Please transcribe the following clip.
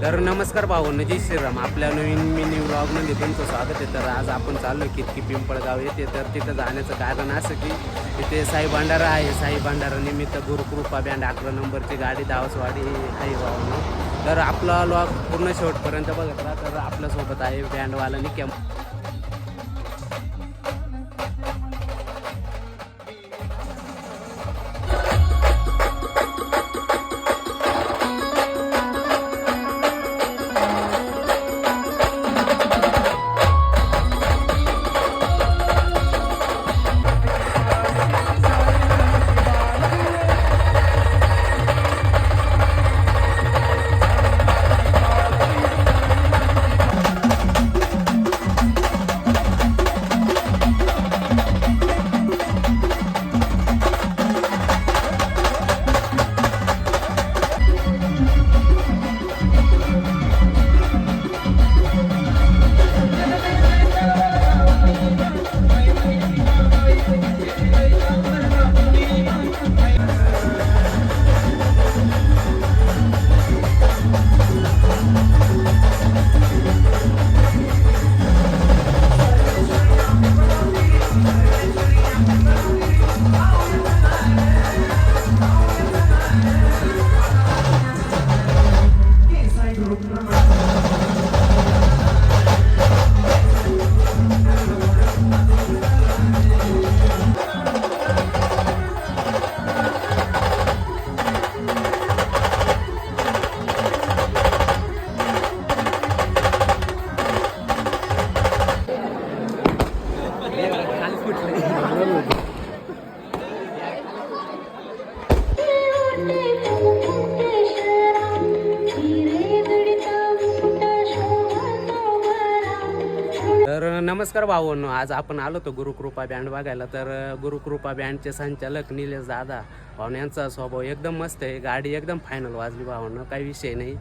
तर नमस्कार भावांनो, जय श्रीराम. आपल्या नवीन मिनी व्लॉगमध्ये तुमचं स्वागत आहे. तर आज आपण चाललो कितकी पिंपळगाव येते. तर तिथं जाण्याचं कारण असं की तिथे साई भंडारा आहे. साई भंडारा निमित्त गुरुकृपा बँड 11 नंबरची गाडी दावसवाडी आहे भावांनो. तर आपला व्लॉग पूर्ण शेवटपर्यंत बघत राहा. तर आपल्यासोबत आहे बँडवाला निक्या. तर नमस्कार भावांनो, आज आपण आलो होतो गुरुकृपा बँड बघायला. तर गुरुकृपा बँडचे संचालक निलेश दादा भावना यांचा स्वभाव एकदम मस्त आहे. गाडी एकदम फायनल वाजली भावांनो, काही विषय नाही.